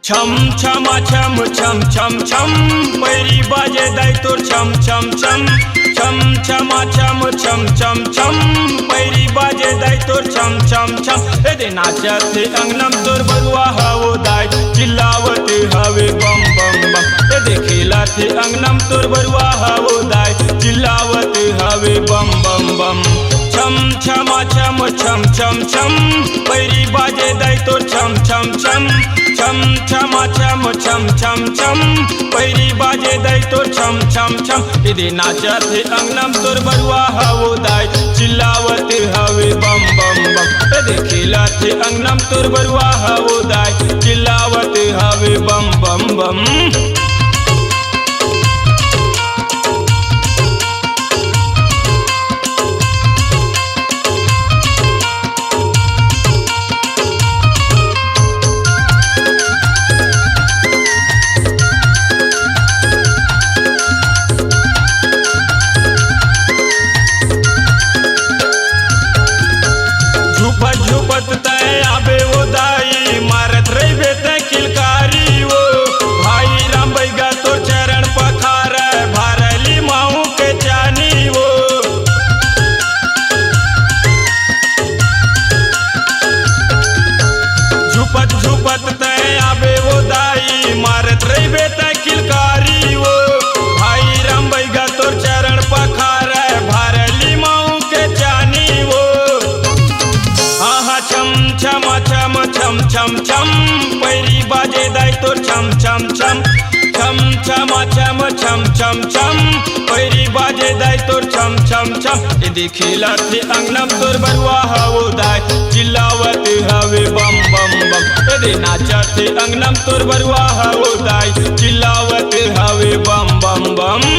छम छमा छम छम छम छम पैरी बाजे दाई तोर छम छम छम छम छमा छम छम छम छम पैरी बाजे दाई तोर छम छम छम ए दे नाचत अंगनम तोर बरुआ हवो दाई चिल्लावत हवे बम बम बम ए दे खेलत अंगनम तोर बरुआ हवो दाई चिल्लावत हवे बम बम बम छम छमा छम छम छम छम पैरी बाजे दाई तोर छम छम छम छम छमा छम छम छम छम पैरी बाजे दाई तोर छम छम छम इदे नाचत अंगनम तोर बरुआ हवो दाई चिल्लावत हवे बम बम बम इदे खेलत अंगनम तोर बरुआ हवो दाई चिल्लावत हवे बम बम बम। झुपत तय आबे वो दाई मारत रही ते किलकारी वो भाई राम बैगा तो चरण पखार भारली माऊ के जानी वो झुपत झुपत तय आबे वो दाई मारत रही ते किलकारी वो भाई राम बैगा तो चरण पखार भारली माऊ के जानी वो छम छमा छम छम छम छम पैरी बाजे दाई तोर छम छम छम छम छमा छम छम छम छम पैरी बाजे दाई तोर छम छम छम इदे खेलत अंगनम तोर बरुआ हवो दाई चिल्लावत हवे बम बम बम इदे नाचत अंगनम तोर बरुआ हवो दाई चिल्लावत हवे बम बम बम।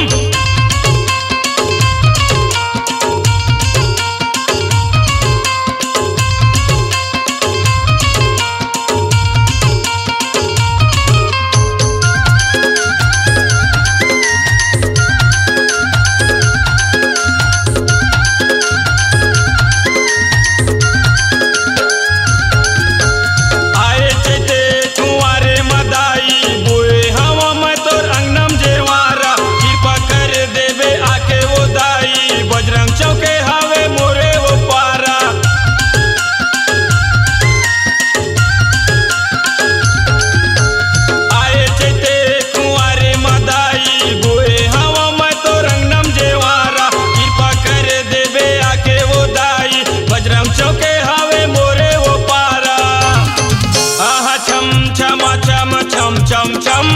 छम छम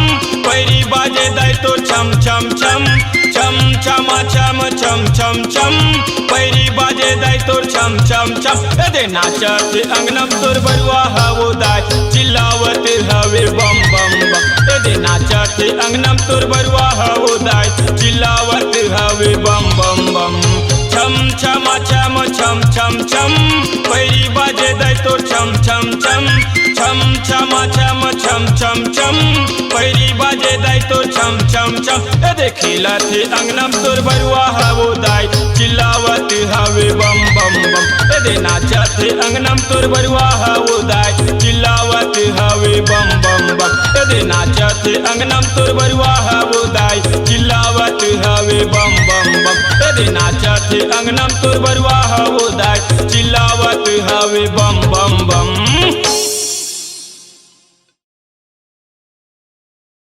पैरी बाजे दाई तोर छम छम छम छम छमा छम छम छम छम पैरी बाजे दाई तोर छम छम छम एदे नाचत अंगनम तोर बरुआ हवो दाई चिल्लावत हवे बम बम बम एदे नाचत अंगनम तोर बरुआ हवो दाई चिल्लावत हवे बम बम बम। छम छमा छम छम छम छम पैरी बाजे दाई तोर छम छम छम छम छमा छम छम छम छम पैरी बाजे दाई तोर छम छम छम एदे खेलत अंगनम तोर बरुआ हवो दाई चिल्लावत हवे बम बम बम एदे नाचत अंगनम तोर बरुआ हवो दाई चिल्लावत हवे बम बम बम एदे नाचत अंगनम तोर बरुआ हवो दाई चिल्लावत हवे बम बम बम एदे नाचत अंगनम तोर बरुआ